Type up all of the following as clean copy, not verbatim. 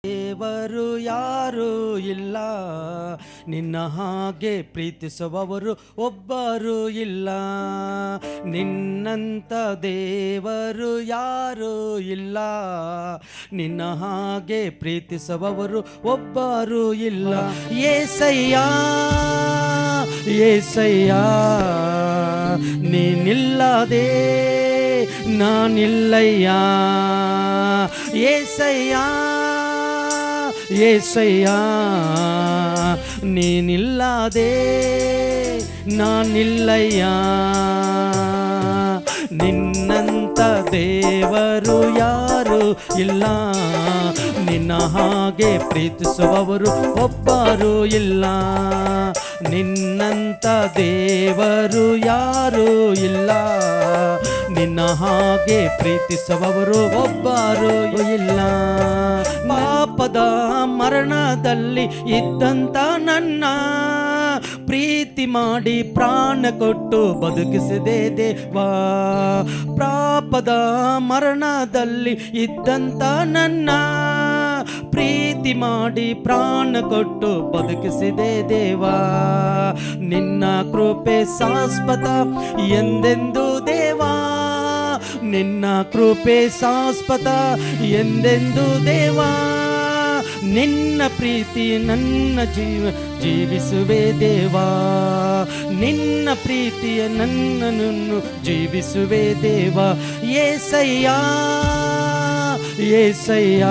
ದೇವರು ಯಾರೂ ಇಲ್ಲ, ನಿನ್ನ ಹಾಗೆ ಪ್ರೀತಿಸುವವರು ಒಬ್ಬರು ಇಲ್ಲ. ನಿನ್ನಂತ ದೇವರು ಯಾರೂ ಇಲ್ಲ, ನಿನ್ನ ಹಾಗೆ ಪ್ರೀತಿಸುವವರು ಒಬ್ಬರು ಇಲ್ಲ. ಏಸಯ್ಯ ಏಸಯ್ಯ, ನೀನಿಲ್ಲದೆ ನಾನಿಲ್ಲಯ್ಯ. ಏಸಯ್ಯ ಏಸಯ್ಯ, ನೀನಿಲ್ಲದೆ ನಾನಿಲ್ಲಯ್ಯ. ನಿನ್ನಂತ ದೇವರು ಯಾರು ಇಲ್ಲ, ನಿನ್ನ ಹಾಗೆ ಪ್ರೀತಿಸುವವರು ಒಬ್ಬರು ಇಲ್ಲ. ನಿನ್ನಂತ ದೇವರು ಯಾರು ಇಲ್ಲ, ನಿನ್ನ ಹಾಗೆ ಪ್ರೀತಿಸುವವರು ಒಬ್ಬರು ಇಲ್ಲ. ಪಾಪದ ಮರಣದಲ್ಲಿ ಇದ್ದಂತ ನನ್ನ ಪ್ರೀತಿ ಮಾಡಿ ಪ್ರಾಣ ಕೊಟ್ಟು ಬದುಕಿಸಿದೆ ದೇವಾ. ಪಾಪದ ಮರಣದಲ್ಲಿ ಇದ್ದಂತ ನನ್ನ ಪ್ರೀತಿ ಮಾಡಿ ಪ್ರಾಣ ಕೊಟ್ಟು ಬದುಕಿಸಿದೆ ದೇವಾ. ನಿನ್ನ ಕೃಪೆ ಶಾಶ್ವತ ಎಂದೆಂದು ದೇವಾ, ನಿನ್ನ ಕೃಪೆ ಶಾಶ್ವತ ಎಂದೆಂದು ದೇವಾ. ನಿನ್ನ ಪ್ರೀತಿ ನನ್ನ ಜೀವಿಸುವೆ ದೇವಾ, ನಿನ್ನ ಪ್ರೀತಿಯ ನನ್ನನ್ನು ಜೀವಿಸುವೆ ದೇವಾ. ಏಸಯ್ಯ ಏಸಯ್ಯ,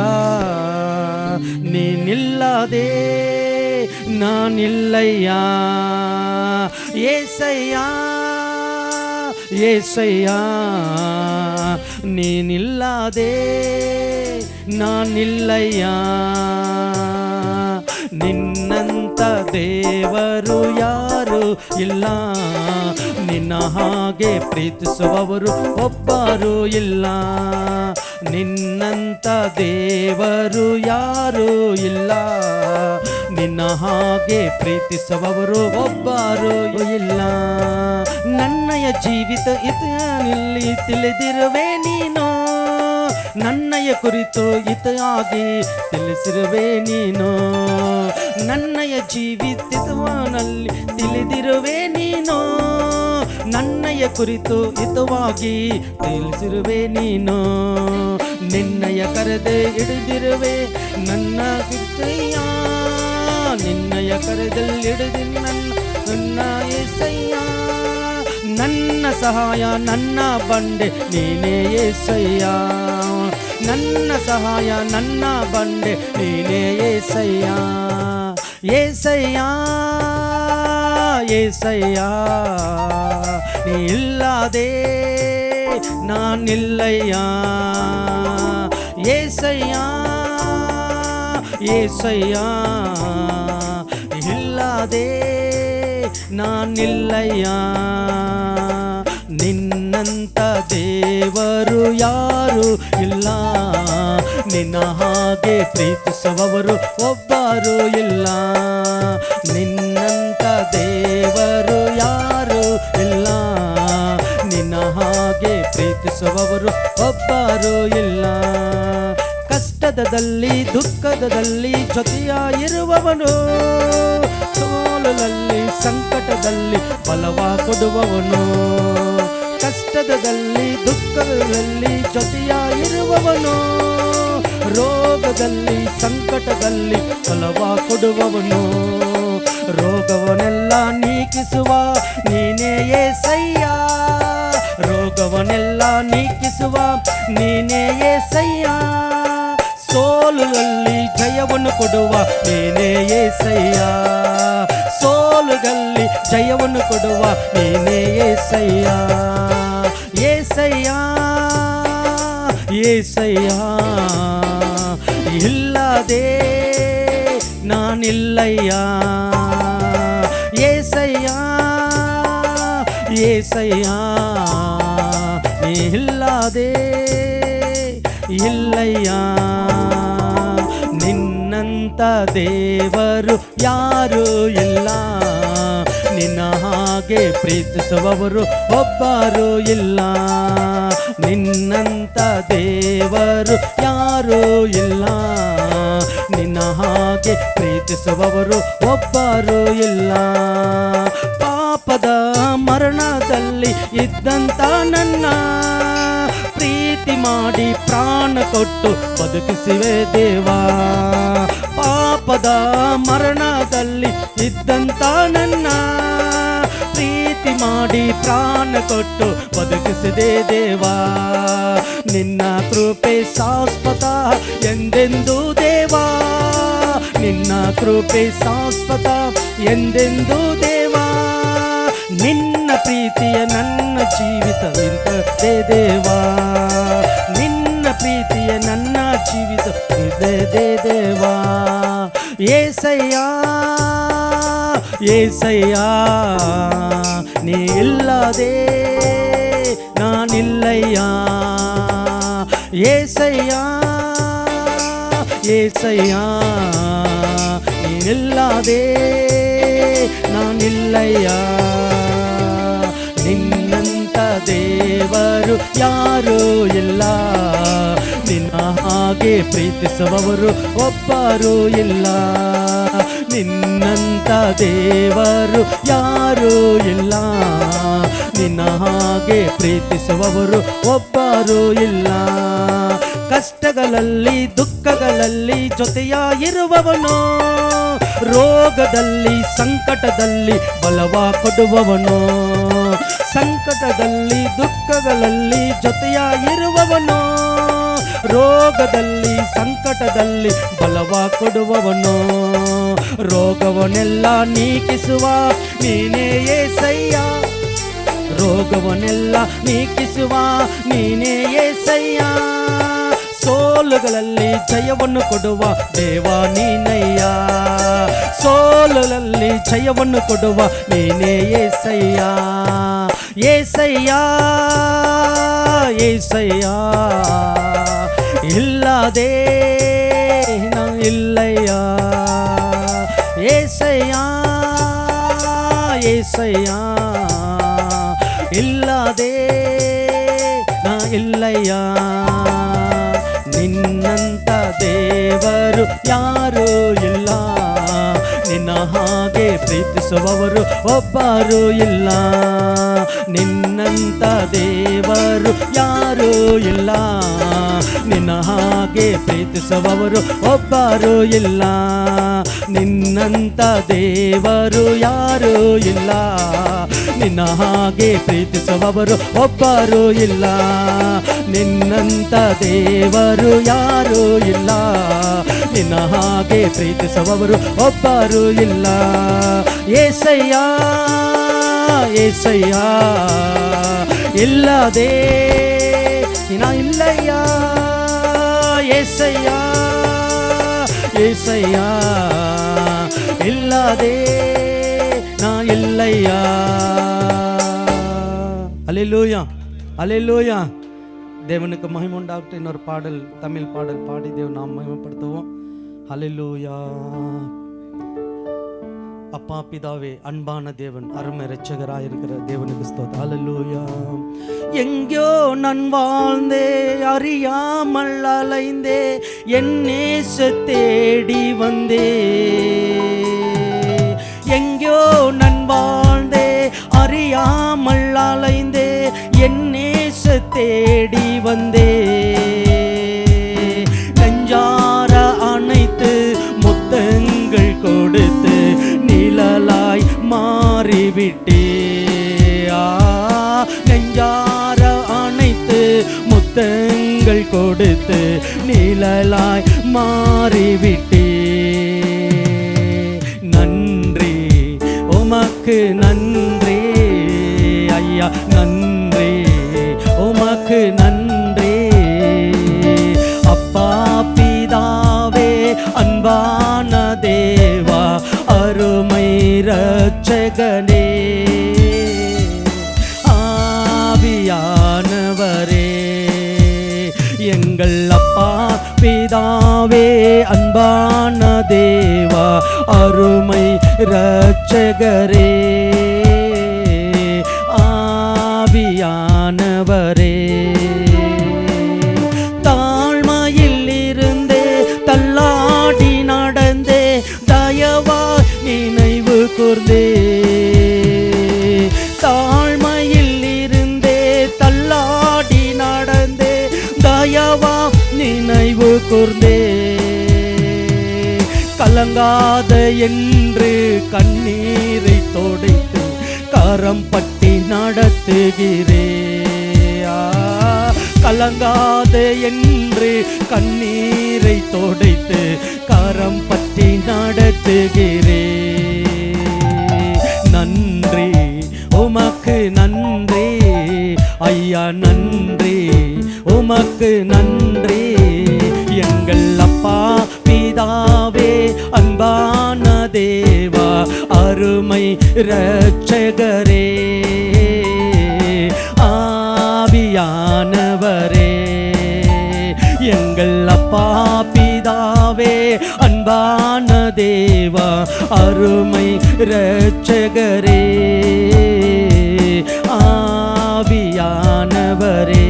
ನೀನಿಲ್ಲದೆ ನಾನಿಲ್ಲಯ್ಯ. ಏಸಯ್ಯ ಏಸಯ್ಯ, ನೀನಿಲ್ಲದೆ ನಾನಿಲ್ಲಯ್ಯ. ನಿನ್ನಂತ ದೇವರು ಯಾರು ಇಲ್ಲ, ನಿನ್ನ ಹಾಗೆ ಪ್ರೀತಿಸುವವರು ಒಬ್ಬರು ಇಲ್ಲ. ನಿನ್ನಂತ ದೇವರು ಯಾರು ಇಲ್ಲ, ನಿನ್ನ ಹಾಗೆ ಪ್ರೀತಿಸುವವರು ಒಬ್ಬರು ಇಲ್ಲ. ನನ್ನಯ ಜೀವಿತ ಇತಿನಲ್ಲಿ ತಿಳಿದಿರುವೆ ನೀನು, ನನ್ನಯ ಕುರಿತು ಹಿತವಾಗಿ ತಿಳಿಸಿರುವೆ ನೀನು. ನನ್ನಯ ಜೀವಿತನಲ್ಲಿ ತಿಳಿದಿರುವೆ ನೀನು, ನನ್ನಯ ಕುರಿತು ಹಿತವಾಗಿ ತಿಳಿಸಿರುವೆ ನೀನು. ನಿನ್ನಯ ಕರೆದೆ ಹಿಡಿದಿರುವೆ ನನ್ನ ಕಿಚ್ಚಯ್ಯ, ನಿನ್ನಯ ಕರೆದಲ್ಲಿ ಹಿಡಿದಿ ನನ್ನ ಏಸಯ್ಯ. ನನ್ನ ಸಹಾಯ ನನ್ನ ಬಂಡೆ ನೀನೇ ಏಸಯ್ಯ, ನನ್ನ ಸಹಾಯ ನನ್ನ ಬಂಡೆ ನೀನೇ ಏಸಯ್ಯ. ಏಸಯ್ಯ ಏಸಯ್ಯ, ನೀ ಇಲ್ಲದೆ ನಾನಿಲ್ಲಯ್ಯ. ಏಸಯ್ಯ ಏಸಯ್ಯ, ಇಲ್ಲದೆ ನಾನಿಲ್ಲಯ್ಯ. ನಿನ್ನಂತ ದೇವರು ಯಾರು ಇಲ್ಲ, ನಿನ್ನ ಹಾಗೆ ಪ್ರೀತಿಸುವವರು ಒಬ್ಬರು ಇಲ್ಲ. ನಿನ್ನಂತ ದೇವರು ಯಾರು ಇಲ್ಲ, ನಿನ್ನ ಹಾಗೆ ಪ್ರೀತಿಸುವವರು ಒಬ್ಬರು ಇಲ್ಲ. ಕಷ್ಟದಲ್ಲಿ ದುಃಖದಲ್ಲಿ ಜೊತೆಯಾಗಿರುವವನು, ಸೋಲಲ್ಲಿ ಸಂಕಟದಲ್ಲಿ ಬಲವ ಕೊಡುವವನು. ಕಷ್ಟದಲ್ಲಿ ದುಃಖದಲ್ಲಿ ಜೊತೆಯಾಗಿರುವವನು, ರೋಗದಲ್ಲಿ ಸಂಕಟದಲ್ಲಿ ಬಲವ ಕೊಡುವವನು. ರೋಗವನ್ನೆಲ್ಲ ನೀಗಿಸುವ ನೀನೇ ಏಸಯ್ಯ, ರೋಗವನ್ನೆಲ್ಲ ನೀಗಿಸುವ ನೀನೇ ಏಸಯ್ಯ. ಸೋಲುಗಳಲ್ಲಿ ಜಯವನ್ನು ಕೊಡುವ ನೀನೇ ಏಸಯ್ಯ, ಸೋಲುಗಳಲ್ಲಿ ಜಯವನ್ನು ಕೊಡುವ ನೀನೇ ಏಸಯ್ಯ. ಏಸಯ್ಯ ಏಸಯ್ಯ, ಇಲ್ಲದೆ ನಾನಿಲ್ಲಯ್ಯ. ಏಸಯ್ಯ ಏಸಯ್ಯ, ಇಲ್ಲದೆ ಇಲ್ಲಯ್ಯ. ನಿನ್ನಂತ ದೇವರು ಯಾರೂ ಇಲ್ಲ, ನಿನ್ನ ಹಾಗೆ ಪ್ರೀತಿಸುವವರು ಒಬ್ಬರು ಇಲ್ಲ. ನಿನ್ನಂತ ದೇವರು ಯಾರೂ ಇಲ್ಲ, ಹಾಗೆ ಪ್ರೀತಿಸುವವರು ಒಬ್ಬರು ಇಲ್ಲ. ಪಾಪದ ಮರಣದಲ್ಲಿ ಇದ್ದಂತ ನನ್ನ ಪ್ರೀತಿ ಮಾಡಿ ಪ್ರಾಣ ಕೊಟ್ಟು ಬದುಕಿಸಿವೆ ದೇವಾ. ಪಾಪದ ಮರಣದಲ್ಲಿ ಇದ್ದಂತ ನನ್ನ ಪ್ರೀತಿ ಮಾಡಿ ಪ್ರಾಣ ಕೊಟ್ಟು ಬದುಕಿಸಿದೆ ದೇವಾ. ನಿನ್ನ ಕೃಪೆ ಶಾಶ್ವತ ಎಂದೆಂದು ದೇವಾ, ನಿನ್ನ ಕೃಪೆ ಶಾಶ್ವತ ಎಂದೆಂದು ದೇವಾ. ನಿನ್ನ ಪ್ರೀತಿಯ ನನ್ನ ಜೀವಿತವಿದೆ ದೇವಾ, ನಿನ್ನ ಪ್ರೀತಿಯ ನನ್ನ ಜೀವಿತವಿದೆ ದೇವಾ. ಏಸಯ್ಯ ಏಸಯ್ಯ ನೀ ಇಲ್ಲದೆ ನಾನಿಲ್ಲಯ್ಯ. ಏಸಯ್ಯ ಏಸಯ್ಯ ನೀ ಇಲ್ಲದೆ ನಾನಿಲ್ಲಯ್ಯ. ನಿನ್ನಂತ ದೇವರು ಯಾರೂ ಇಲ್ಲ, ನಿನ್ನ ಹಾಗೆ ಪ್ರೀತಿಸುವವರು ಒಬ್ಬರು ಇಲ್ಲ. ನಿನ್ನಂತ ದೇವರು ಯಾರೂ ಇಲ್ಲ, ನಿನ್ನ ಹಾಗೆ ಪ್ರೀತಿಸುವವರು ಒಬ್ಬರು ಇಲ್ಲ. ಕಷ್ಟಗಳಲ್ಲಿ ದುಃಖಗಳಲ್ಲಿ ಜೊತೆಯಾಗಿರುವವನು, ರೋಗದಲ್ಲಿ ಸಂಕಟದಲ್ಲಿ ಬಲವ ಕೊಡುವವನು. ಸಂಕಟದಲ್ಲಿ ದುಃಖಗಳಲ್ಲಿ ಜೊತೆಯಾಗಿರುವವನು, ರೋಗದಲ್ಲಿ ಸಂಕಟದಲ್ಲಿ ಬಲವ ಕೊಡುವವನು. ರೋಗವನ್ನೆಲ್ಲ ನೀಗಿಸುವ ನೀನೇ ಏಸಯ್ಯ, ರೋಗವನ್ನೆಲ್ಲ ನೀಗಿಸುವ ನೀನೇ ಏಸಯ್ಯ. ಸೋಲುಗಳಲ್ಲಿ ಜಯವನ್ನು ಕೊಡುವ ದೇವಾ ನೀನಯ್ಯ, ಸೋಲುಗಳಲ್ಲಿ ಜಯವನ್ನು ಕೊಡುವ ನೀನೇ ಏಸಯ್ಯ. ಏಸಯ್ಯ ಏಸಯ್ಯ ಇಲ್ಲದೆ ನಾ ಇಲ್ಲಯ್ಯ. ಏಸಯ್ಯ ಏಸಯ್ಯ ಇಲ್ಲದೆ ನಾ ಇಲ್ಲಯ್ಯ. ನಿನ್ನಂತ ದೇವರು ಯಾರೂ ಇಲ್ಲ, ನಿನ್ನ ಹಾಗೆ ಪ್ರೀತಿಸುವವರು ಒಬ್ಬರು ಇಲ್ಲ. ನಿನ್ನಂತ ದೇವರು ಯಾರೂ ಇಲ್ಲ, ನಿನ್ನ ಹಾಗೆ ಪ್ರೀತಿಸುವವರು ಒಬ್ಬರು ಇಲ್ಲ. ನಿನ್ನಂತ ದೇವರು ಯಾರೂ ಇಲ್ಲ, ನಿನ್ನ ಹಾಗೆ ಪ್ರೀತಿಸುವವರು ಒಬ್ಬರು ಇಲ್ಲ. ನಿನ್ನಂತ ದೇವರು ಯಾರೂ ಇಲ್ಲ, ನಿನ್ನ ಹಾಗೆ ಪ್ರೀತಿಸುವವರು ಒಬ್ಬರು ಇಲ್ಲ. ಏಸಯ್ಯ ಏಸಯ್ಯ ಇಲ್ಲದೆ ನಾ ಇಲ್ಲಯ್ಯ. ಏಸಯ್ಯ ಏಸಯ್ಯ ಇಲ್ಲದೆ ನಾ ಇಲ್ಲಯ್ಯ. அல்லேலூயா அல்லேலூயா. தேவனுக்கு மகிமை உண்டாகட்டும். இன்னொரு பாடல், தமிழ் பாடல் பாடி தேவன் நாம் மகிமைப்படுத்துவோம். அல்லேலூயா. அப்பா பிதாவே, அன்பான தேவன், அருமை இரட்சகராய் இருக்கிற தேவனுக்கு ஸ்தோத்திரம். அல்லேலூயா. எங்கோ நான் வாழ்ந்தே அறியாமல் அலைந்தே என் நேச தேடி வந்தே. எங்கோ நான் வாழ்ந்தே அறியாமல் அலைந்தே என் நேச தேடி வந்தே. நெஞ்சார அணைத்து முத்தங்கள் கொடுத்து நிழலாய் மாறிவிட்டே. நெஞ்சார அணைத்து முத்தங்கள் கொடுத்து நிழலாய் மாறிவிட்டே. நன்றி உமக்கு நன்றி ஐயா, நன்றி உமக்கு நன்றி. அப்பா பிதாவே, அன்பான தேவா, அருமை இரட்சகனே, ஆவியானவரே, எங்கள் அப்பா பிதாவே, அன்பான தேவா, அருமை இரட்சகரே, ஆவியானவரே. தாழ்மையில் இருந்தே தள்ளாடி நடந்தே கூர்ந்தே தாழ்மையில் இருந்தே தள்ளாடி நடந்தே தயவா நினைவு கூர்ந்தே கலங்காத என்று கண்ணீரை தொடைத்து கரம் பட்டி நடத்துகிறே கலங்காத என்று கண்ணீரை தொடைத்து கரம் பற்றி நடத்துகிறே நன்றி உமக்கு நன்றி ஐயா நன்றி உமக்கு நன்றி எங்கள் அப்பா பிதாவே அன்பான தேவா அருமை இரட்சகரே ஆவியானவரே எங்கள் அப்பா பிதாவே அன்பான தேவா அருமை இரட்சகரே ஆவியானவரே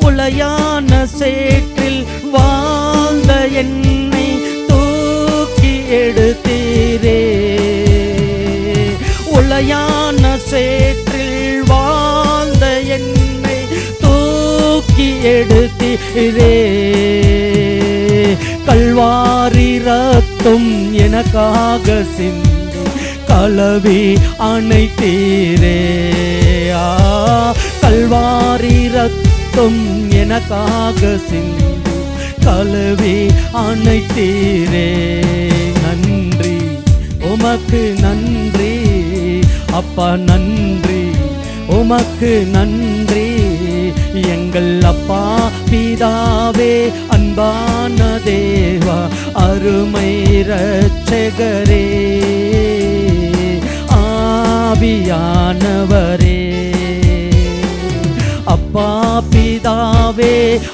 உளையான சேற்றில் வாழ்ந்த என்னை தூக்கி எடுத்தீரே உளையான சேற்றில் வாழ்ந்த என்னை தூக்கி எடுத்தீரே கல்வாரி ரத்தம் எனக்காக சிந்தி கலவி அணைத்தீரே கல்வாரி ரத்தம் எனக்காக சிந்தி கலவி அணைத்தீரே நன்றி உமக்கு நன்றி அப்பா நன்றி உமக்கு நன்றி எங்கள் அப்பா பிதாவே அன்பான தேவா அருமை இரட்சகரே ஆவியானவரே அப்பா பிதாவே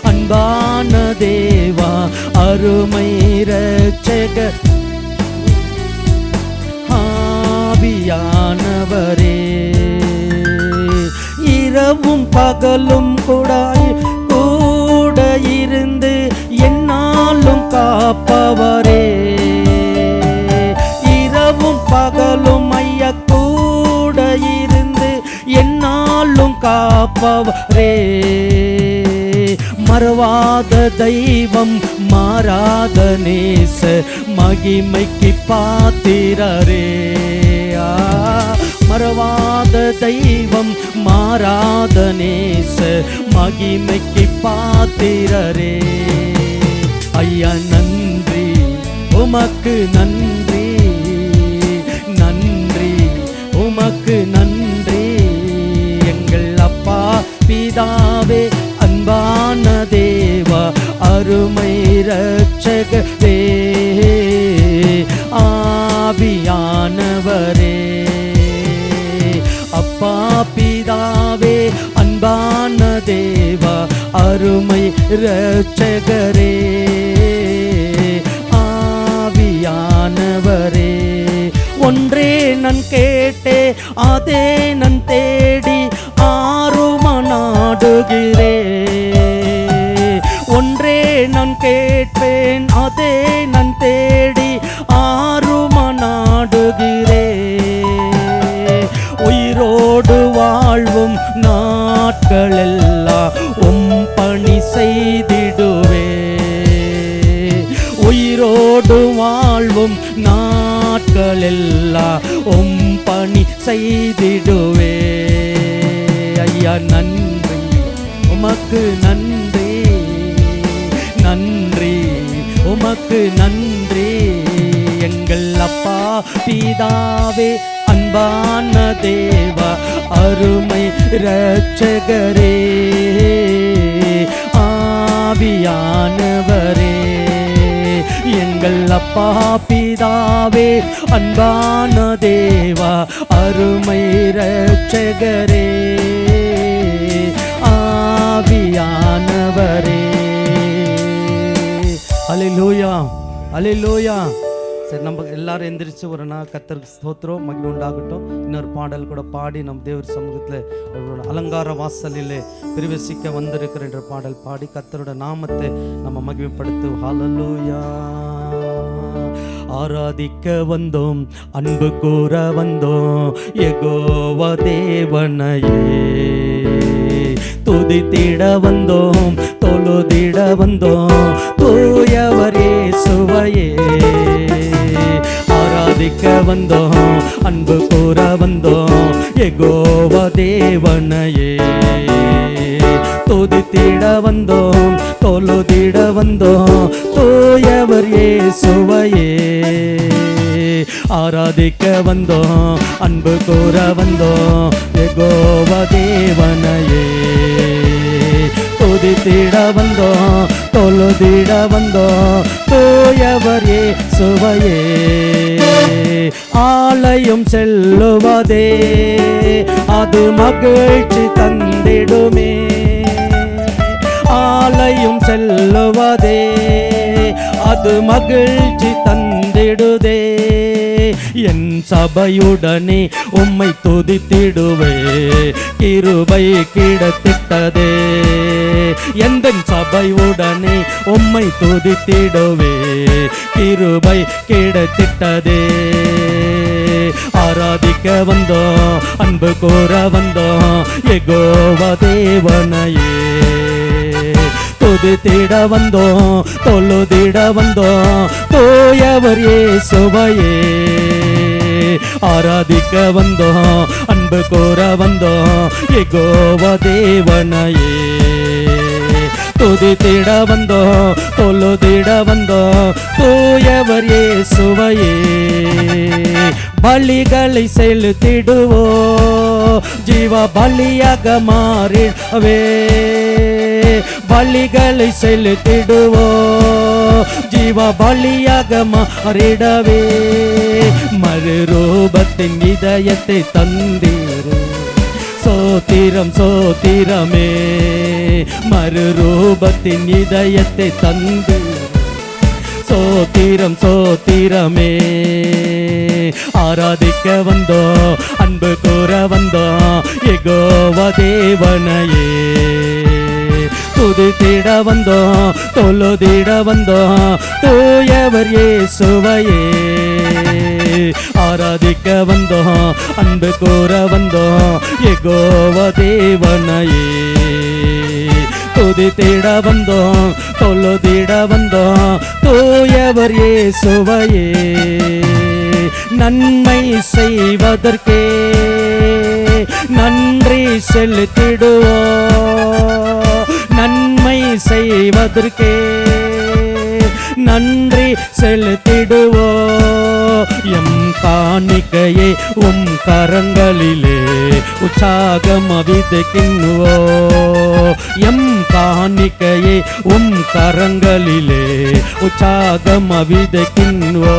அன்பான தேவா அருமை இரட்சகர் ஆவியானவரே இரவும் பகலும் கூட இருந்து என்னாலும் காப்பவரே இரவும் பகலும் ஐயா கூட இருந்து என்னாலும் காப்பவரே மறவாத தெய்வம் மாறாத நேச மகிமைக்கு பாத்திரரே மறவாத தெய்வம் மாறாத நேச மகிமைக்கு பாத்திரரே ஐயா நன்றி உமக்கு நன்றி நன்றி உமக்கு நன்றி எங்கள் அப்பா பிதாவே அன்பான தேவா அருமை இரட்சகரே ஆவியானவரே அப்பா பிதாவே அன்பான தேவா அருமை இரட்சகரே ஆவியானவரே ஒன்றே நான் கேட்டே அதே நான் தேடி ஆறுமனாடுகிறே ஒன்றே நான் கேட்பேன் அதே நான் தேடி ஆறுமனாடுகிறே உயிரோடு வாழ்வும் நாட்களெல்லாம் பணி செய்திடுவே உயிரோடு வாழ்வும் நாட்களெல்லாம் பணி செய்திடுவே ஐயா நன்றி உமக்கு நன்றி நன்றி உமக்கு நன்றி எங்கள் அப்பா பிதாவே அன்பான தேவா அருமை இரட்சகரே ஆவியானவரே எங்கள் அப்பா பிதாவே அன்பான தேவா அருமை இரட்சகரே ஆவியானவரே அல்லேலூயா அல்லேலூயா சரி நம்ம எல்லாரும் எந்திரிச்சு ஒரு நாள் கர்த்தருக்கு ஸ்தோத்திரம் மகிமை உண்டாகட்டும் இன்னொரு பாடல் கூட பாடி நம் தேவர் சமூகத்தில் ஒரு அலங்கார வாசலிலே பிரவேசிக்க வந்திருக்கிற என்ற பாடல் பாடி கர்த்தரோட நாமத்தை நம்ம மகிமைப்படுத்தும் ஹல்லேலூயா ஆராதிக்க வந்தோம், அன்பு கூற வந்தோம், யெகோவா தேவனையே. துதித்திட வந்தோம், தொழுதிட வந்தோம், தூயவர் இயேசுவையே. ஆராதிக்க வந்தோம், அன்பு கூற வந்தோம், யெகோவா தேவனையே. துதித்திட வந்தோம், தொழுதிட வந்தோம், தூயவர் இயேசுவையே. ஆராதிக்க வந்தோம், அன்பு கூற வந்தோம், யெகோவா தேவனையே. துதித்திட வந்தோம், தொழுதிட வந்தோம், தூயவர் இயேசுவையே. ஆலயம் செல்லுவதே அது மகிழ்ச்சி தந்திடுமே. ஆலயம் செல்லுவதே அது மகிழ்ச்சி தந்திடுதே. என் சபையுடனே உம்மை துதித்திடுவே, கிருபை கிடைத்திட்டதே. எந்த சபையுடனே உம்மை துதித்திடுவே, கிருபை கிடைத்திட்டதே. ஆராதிக்க வந்தோம், அன்பு கூற வந்தோம், யெகோவா தேவனையே. துதித்திட வந்தோம், தொழுதிட வந்தோம், தூயவர் இயேசுவையே. ஆராதிக்க வந்தோம், அன்பு கூற வந்தோம், யெகோவா தேவனையே. துதித்திட வந்தோம், தொழுதிட வந்தோம், தூயவர் இயேசுவையே. பலிகளை செலுத்திடுவோ, ஜீவ பலியாக மாறிடவே. பலிகளை செலுத்திடுவோ, ஜீவ பலியாக மாறிடவே. மறுரூபத்தின் இதயத்தை தந்தீரே, சோத்திரம் சோத்திரமே. மறுரூபத்தின் இதயத்தை தந்து, சோத்திரம் சோத்திரமே. ஆராதிக்க வந்தோம், அன்பு கூற வந்தோம், யெகோவா தேவனையே. துதித்திட வந்தோம், தொழுதிட வந்தோம், தூயவர் இயேசுவையே. ஆராதிக்க வந்தோம், அன்பு கூற வந்தோம், யெகோவா தேவனையே. துதித்திட வந்தோம், தொழுதிட வந்தோம், தூயவர் இயேசுவையே. நன்மை செய்வதற்கே நன்றி செலுத்திடுவோம். நன்மை செய்வதற்கே நன்றி செலுத்திடுவோ. எம் காணிக்கையே உம் கரங்களிலே உற்சாகம் விதைக்கின்னுவோ. எம் காணிக்கையே உம் கரங்களிலே உற்சாகம் விதைக்கின்னுவோ.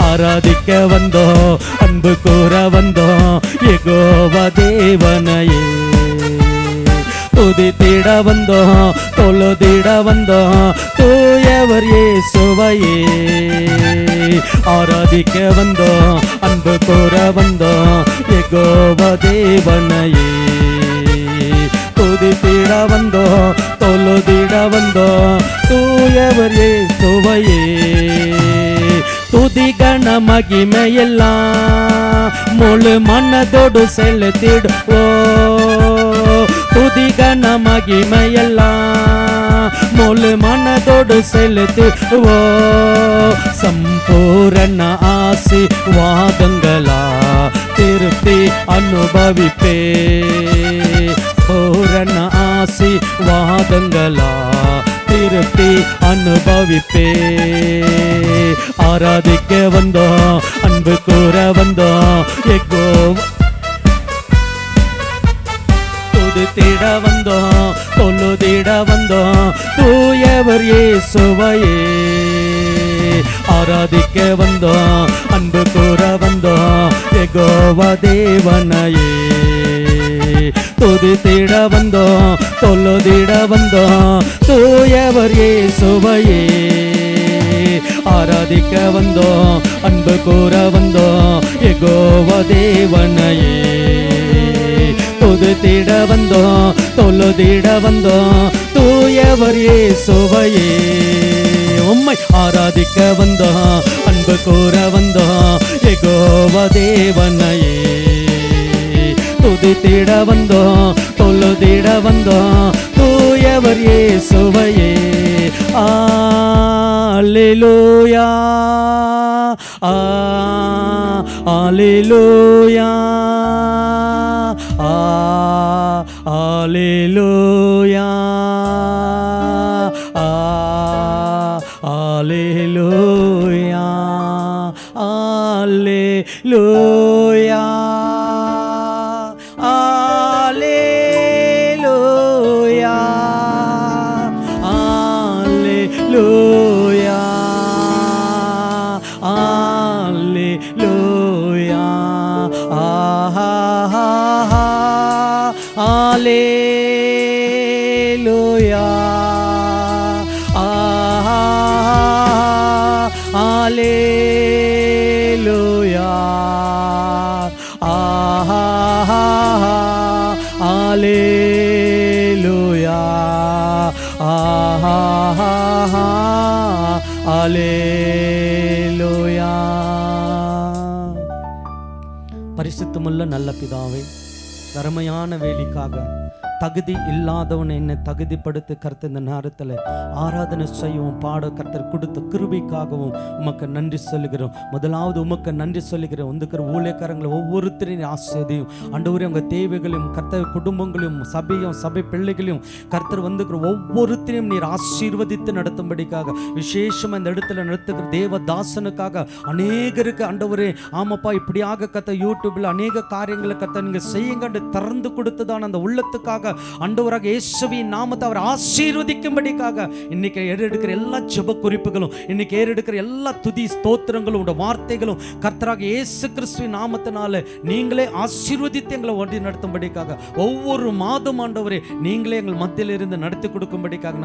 ஆராதிக்க வந்தோம், அன்பு கூற வந்தோம், யெகோவா தேவனையே. துதித்திட வந்தோம், தொழுதிட வந்தோம், தூயவர் இயேசுவையே. ஆராதிக்க வந்தோம், அன்பு கூற வந்தோம், யெகோவா தேவனையே. துதித்திட வந்தோம், தொழுதிட வந்தோம், தூயவர் இயேசுவையே. துதி கன மகிமையெல்லாம் முழு மனதோடு செலுத்திடுவோ. துதி கன மகிமையெல்லாம் முழு மனதோடு செலுத்துவோ. சம்பூரண ஆசீர்வாதங்களா திருப்தி அனுபவிப்பே. பூரண ஆசீர்வாதங்களா திருப்தி அனுபவிப்பே. ஆராதிக்க வந்தோம், அன்பு கூற வந்தோம், யெகோவா. துதித்திட வந்தோம், தொழுதிட வந்தோம், தூயவர் இயேசுவையே. ஆராதிக்க வந்தோம், அன்பு கூற வந்தோம், யெகோவா தேவனையே. துதித்திட வந்தோம், தொழுதிட வந்தோம், தூயவர் இயேசுவையே. ஆராதிக்க வந்தோம், அன்பு கூற வந்தோம், யெகோவா தேவனையே. துதி துதித்திட வந்தோம், தொழுதிட வந்தோம் தூயவர் இயேசுவையே. உம்மை ஆராதிக்க வந்தோம், அன்பு கூற வந்தோம் யெகோவா தேவனையே. துதித்திட வந்தோம், தொழுதிட வந்தோம் தூயவர் இயேசுவையே. அல்லேலூயா, அல்லேலூயா, அல்லேலூயா, அல்லேலூயா, அல்லேலூயா, அல்லேலூயா, அல்லேலூயா, அல்லேலூயா, அல்லேலூயா, அல்லேலூயா, அல்லேலூயா, அல்லேலூயா. பரிசுத்தமுள்ள நல்ல பிதாவே, அருமையான வேலைக்காக தகுதி இல்லாதவனை என்னை தகுதிப்படுத்தி கர்த்தர் இந்த நேரத்தில் ஆராதனை செய்யவும் பாட கர்த்தர் கொடுத்த கிருபைக்காகவும் உமக்கு நன்றி சொல்லுகிறோம். முதலாவது உமக்கு நன்றி சொல்லுகிறோம். வந்துக்கிற ஊழியக்காரங்களை ஒவ்வொருத்தரையும் ஆசீர்வதியும் ஆண்டவரே. உங்கள் தேவைகளையும் கர்த்தர் குடும்பங்களையும் சபையும் சபை பிள்ளைகளையும் கர்த்தர் வந்துக்கிற ஒவ்வொருத்தரையும் நீர் ஆசீர்வதித்து நடத்தும்படிக்காக விசேஷமாக இந்த இடத்துல நடத்துகிற தேவதாசனுக்காக அநேகருக்கு ஆண்டவரே ஆமாப்பா இப்படியாக கர்த்தர் யூடியூப்ல அநேக காரியங்களை கர்த்தர் நீங்கள் செய்யுங்க திறந்து கொடுத்ததான அந்த உள்ளத்துக்காக ஆண்டவராக இயேசுவின் நாமத்தை அவர் ஆசீர்வதிக்கும்படிக்காக இன்னைக்கு ஏறெடுக்கிற எல்லா ஜெப குறிப்புகளும், இன்னைக்கு ஏறெடுக்கிற எல்லா துதி ஸ்தோத்திரங்களும் வார்த்தைகளும் கர்த்தராக இயேசு கிறிஸ்துவின் நாமத்தினால நீங்களே ஆசீர்வதித்து எங்களை வழி நடத்தும்படிக்காக ஒவ்வொரு மாதம் ஆண்டவரே நீங்களே எங்கள் மத்தியில் இருந்து நடத்தி கொடுக்கும்படிக்காக